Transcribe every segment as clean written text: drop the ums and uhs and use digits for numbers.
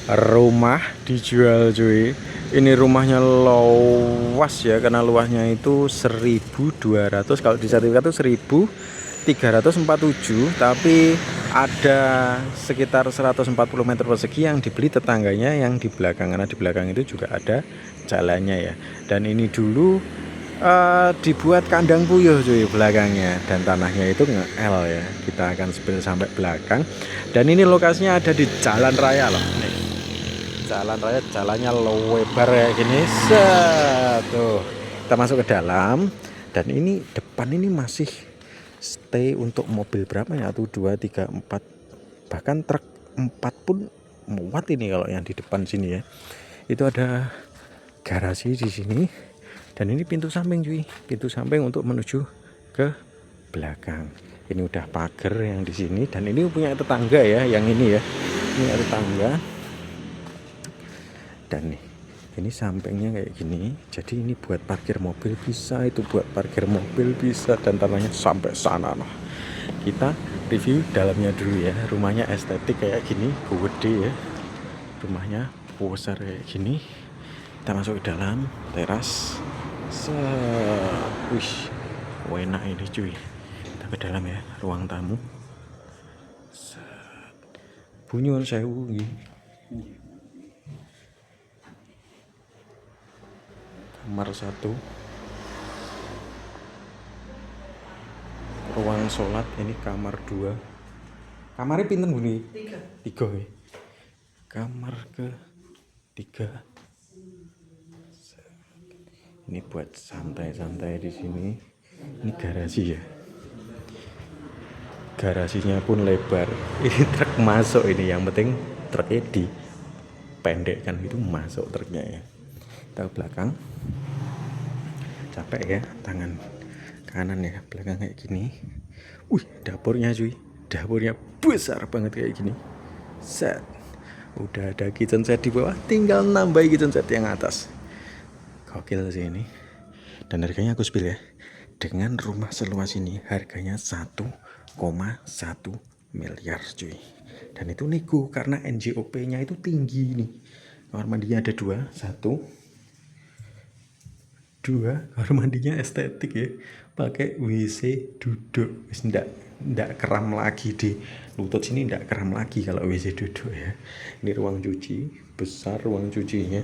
rumah dijual cuy. Ini rumahnya luas ya, karena luasnya itu 1.200, kalau di sertifikat itu 1.347, tapi ada sekitar 140 meter persegi yang dibeli tetangganya yang di belakang, karena di belakang itu juga ada jalannya ya. Dan ini dulu dibuat kandang puyuh cuy belakangnya, dan tanahnya itu nge-L ya. Kita akan spill sampai belakang, dan ini lokasinya ada di jalan raya loh nih. Jalan raya, jalannya lebar kayak gini. Tuh, kita masuk ke dalam, dan ini depan ini masih stay untuk mobil berapa ya, 1 2 3 4, bahkan truk 4 pun muat ini kalau yang di depan sini ya. Itu ada garasi di sini, dan ini pintu samping cuy, pintu samping untuk menuju ke belakang. Ini udah pagar yang di sini, dan ini punya tetangga ya, yang ini ya, ini ada tetangga. Dan nih, ini sampingnya kayak gini, jadi ini buat parkir mobil bisa, itu buat parkir mobil bisa, dan tanahnya sampai sana. Nah, kita review dalamnya dulu ya. Rumahnya estetik kayak gini, gede ya, rumahnya besar kayak gini. Kita masuk ke dalam teras. Wih, enak ini cuy. Kita ke dalam ya, ruang tamu. Bunyun sewu nggih. Kamar 1, ruang sholat. Ini kamar 2. Kamarnya pinten bunyi? 3 ya. Kamar ke 3. Ini buat santai-santai di sini. Ini garasi ya. Garasinya pun lebar. Ini truk masuk ini, yang penting truknya dipendekkan gitu, masuk truknya ya. Kita ke belakang. Capek ya, tangan kanan ya, belakang kayak gini. Wih, dapurnya cuy, dapurnya besar banget kayak gini. Set, udah ada kitchen set di bawah, tinggal nambah kitchen set yang atas. Gokil sih ini. Dan harganya aku spill ya, dengan rumah seluas ini harganya 1,1 miliar cuy. Dan itu nego karena NJOP nya itu tinggi nih. Kamar mandinya ada 2, 1 2, kamar mandinya estetik ya, pakai WC duduk. Wis ndak keram lagi di lutut sini, ndak keram lagi kalau WC duduk ya. Ini ruang cuci, besar ruang cucinya.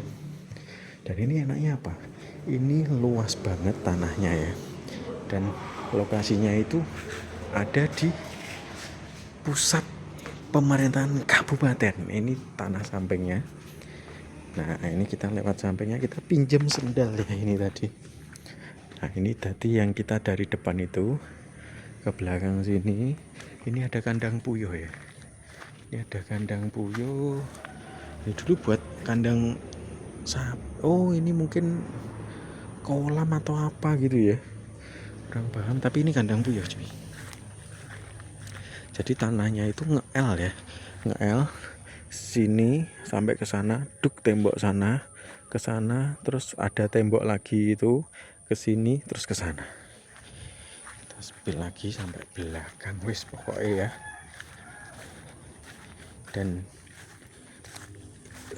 Dan ini enaknya apa, ini luas banget tanahnya ya, dan lokasinya itu ada di pusat pemerintahan kabupaten. Ini tanah sampingnya. Nah, ini kita lewat sampingnya, kita pinjam sendal ya ini tadi. Nah, ini tadi yang kita dari depan itu ke belakang sini. Ini ada kandang puyuh ya. Ini ada kandang puyuh. Ini dulu buat kandang oh, ini mungkin kolam atau apa gitu ya. Kurang paham, tapi ini kandang puyuh cuy. Jadi tanahnya itu nge-L ya. Nge-L sini sampai ke sana, duk tembok sana, ke sana, terus ada tembok lagi itu ke sini, terus ke sana. Kita spill lagi sampai belakang wis pokoknya ya. Dan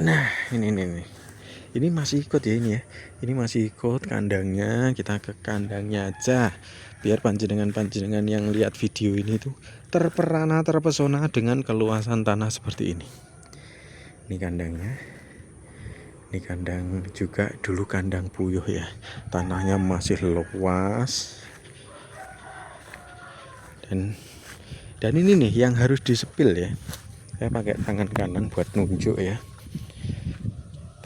nah, ini masih ikut ya ini ya. Ini masih ikut kandangnya. Kita ke kandangnya aja, biar panjenengan yang lihat video ini tuh terpesona dengan keluasan tanah seperti ini. Ini kandangnya. Ini kandang juga dulu kandang puyuh ya. Tanahnya masih luas. Dan ini nih yang harus disepil ya. Saya pakai tangan kanan buat nunjuk ya.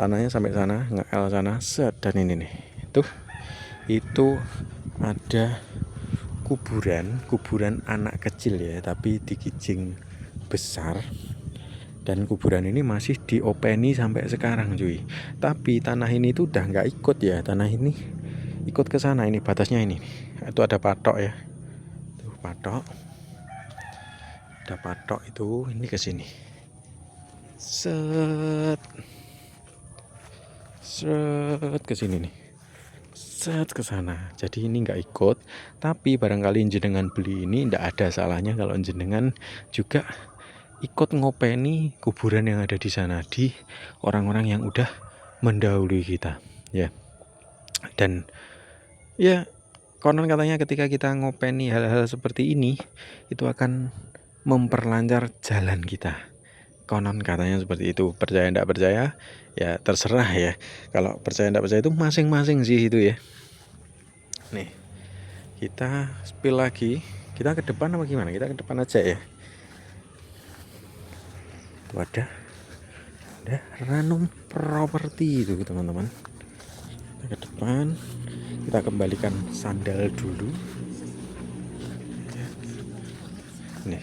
Tanahnya sampai sana, nge-L sana, set. Dan ini nih, tuh itu ada kuburan anak kecil ya, tapi dikijing besar. Dan kuburan ini masih diopeni sampai sekarang cuy. Tapi tanah ini tuh udah nggak ikut ya, tanah ini ikut ke sana. Ini batasnya ini, itu ada patok ya, tuh patok, ada patok itu, ini ke sini, set ke sini nih, set ke sana. Jadi ini nggak ikut, tapi barangkali jenengan beli ini nggak ada salahnya kalau jenengan juga ikut ngopeni kuburan yang ada di sana, di orang-orang yang udah mendahului kita ya. Dan ya konon katanya ketika kita ngopeni hal-hal seperti ini itu akan memperlancar jalan kita. Konon katanya seperti itu. Percaya enggak percaya ya terserah ya. Kalau percaya enggak percaya itu masing-masing sih itu ya. Nih, kita spill lagi. Kita ke depan apa gimana? Kita ke depan aja ya. Wadah, ada Ranum Property itu teman-teman. Kita ke depan, kita kembalikan sandal dulu. Nih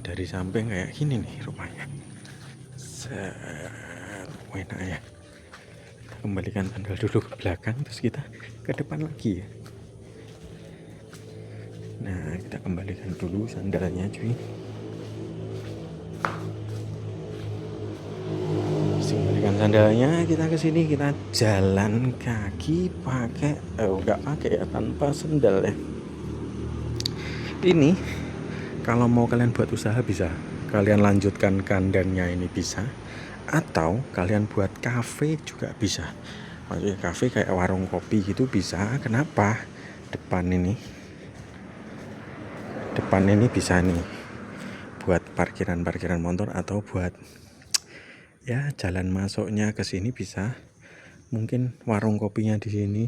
dari samping kayak gini nih rumahnya. Enak ya. Kita kembalikan sandal dulu ke belakang, terus kita ke depan lagi ya. Nah, kita kembalikan dulu sandalnya cuy. Kembalikan sandalnya, kita ke sini, kita jalan kaki pakai enggak pakai ya, tanpa sandal ya. Ini kalau mau kalian buat usaha bisa. Kalian lanjutkan kandangnya ini bisa, atau kalian buat kafe juga bisa. Maksudnya kafe kayak warung kopi gitu bisa. Kenapa? Depan ini bisa nih buat parkiran motor, atau buat ya jalan masuknya ke sini bisa. Mungkin warung kopinya di sini,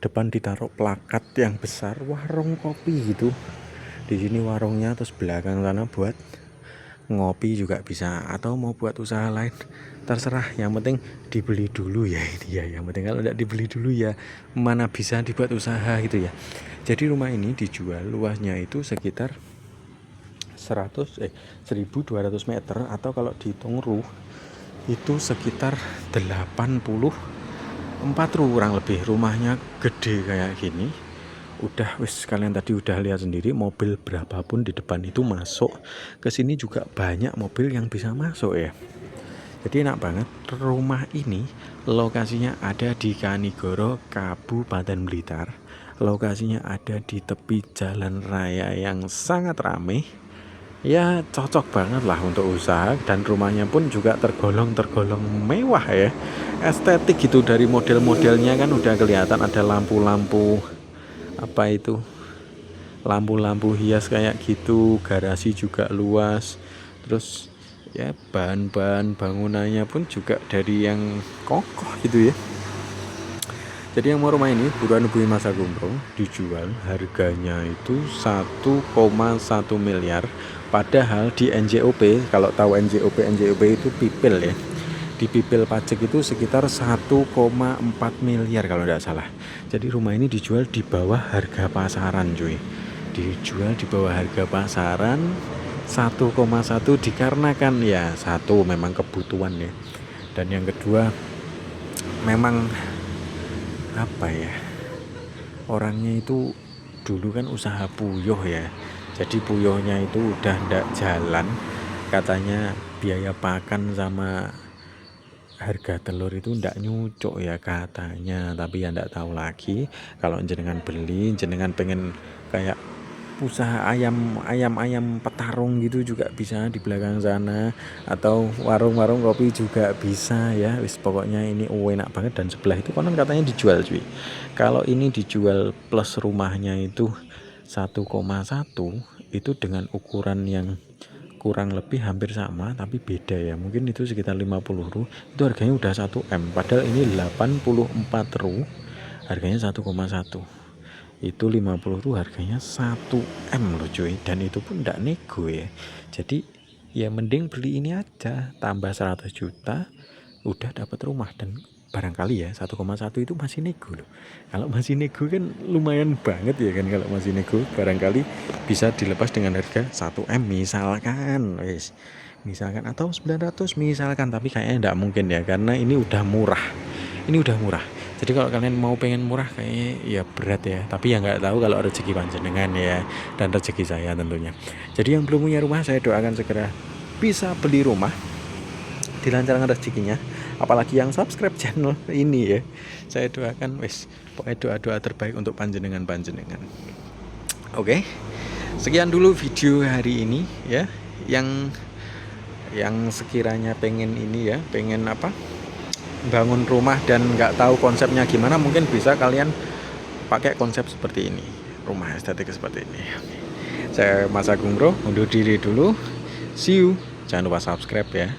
depan ditaruh plakat yang besar warung kopi gitu. Di sini warungnya, terus belakang sana buat ngopi juga bisa, atau mau buat usaha lain terserah. Yang penting dibeli dulu ya ini ya. Yang penting kalau tidak dibeli dulu ya mana bisa dibuat usaha gitu ya. Jadi rumah ini dijual, luasnya itu sekitar 1200 meter, atau kalau dihitung itu sekitar 84 kurang lebih. Rumahnya gede kayak gini. Udah kalian tadi udah lihat sendiri, mobil berapapun di depan itu masuk ke sini juga banyak mobil yang bisa masuk ya. Jadi enak banget. Rumah ini lokasinya ada di Kanigoro, Kabupaten Blitar. Lokasinya ada di tepi jalan raya yang sangat ramai. Ya cocok banget lah untuk usaha, dan rumahnya pun juga tergolong mewah ya, estetik gitu. Dari model-modelnya kan udah kelihatan, ada lampu-lampu apa itu, lampu-lampu hias kayak gitu. Garasi juga luas, terus ya bahan-bahan bangunannya pun juga dari yang kokoh gitu ya. Jadi yang mau rumah ini buruan hubungi Mas Agung Bro. Dijual harganya itu 1,1 miliar. Padahal di NJOP, kalau tahu NJOP itu pipil ya. Di pipil pajak itu sekitar 1,4 miliar kalau tidak salah. Jadi rumah ini dijual di bawah harga pasaran cuy. Dijual di bawah harga pasaran 1,1 dikarenakan ya satu memang kebutuhan ya. Dan yang kedua memang apa ya, orangnya itu dulu kan usaha puyuh ya. Jadi puyuhnya itu udah ndak jalan, katanya biaya pakan sama harga telur itu ndak nyucuk ya katanya. Tapi ya ndak tahu lagi. Kalau jenengan beli, jenengan pengen kayak usaha ayam petarung gitu juga bisa di belakang sana, atau warung kopi juga bisa ya. Wis pokoknya ini enak banget. Dan sebelah itu konon katanya dijual cuy. Kalau ini dijual plus rumahnya itu 1,1, itu dengan ukuran yang kurang lebih hampir sama tapi beda ya, mungkin itu sekitar 50 ru, itu harganya udah 1M. Padahal ini 84 ru harganya 1,1, itu 50 ru harganya 1M loh cuy. Dan itu pun enggak nego ya. Jadi ya mending beli ini aja, tambah 100 juta udah dapat rumah. Dan barangkali ya 1,1 itu masih nego loh. Kalau masih nego kan lumayan banget ya kan. Kalau masih nego barangkali bisa dilepas dengan harga 1M misalkan, atau 900 misalkan. Tapi kayaknya enggak mungkin ya, karena ini udah murah. Jadi kalau kalian mau pengen murah kayaknya ya berat ya. Tapi ya nggak tahu kalau rezeki panjenengan ya, dan rezeki saya tentunya. Jadi yang belum punya rumah, saya doakan segera bisa beli rumah, dilancarkan rezekinya. Apalagi yang subscribe channel ini ya, saya doakan pokoknya doa-doa terbaik untuk panjenengan. Oke, sekian dulu video hari ini ya. yang sekiranya pengen ini ya, pengen apa, bangun rumah dan nggak tahu konsepnya gimana, mungkin bisa kalian pakai konsep seperti ini, rumah estetik seperti ini. Saya Mas Agung Bro, undur diri dulu. See you. Jangan lupa subscribe ya.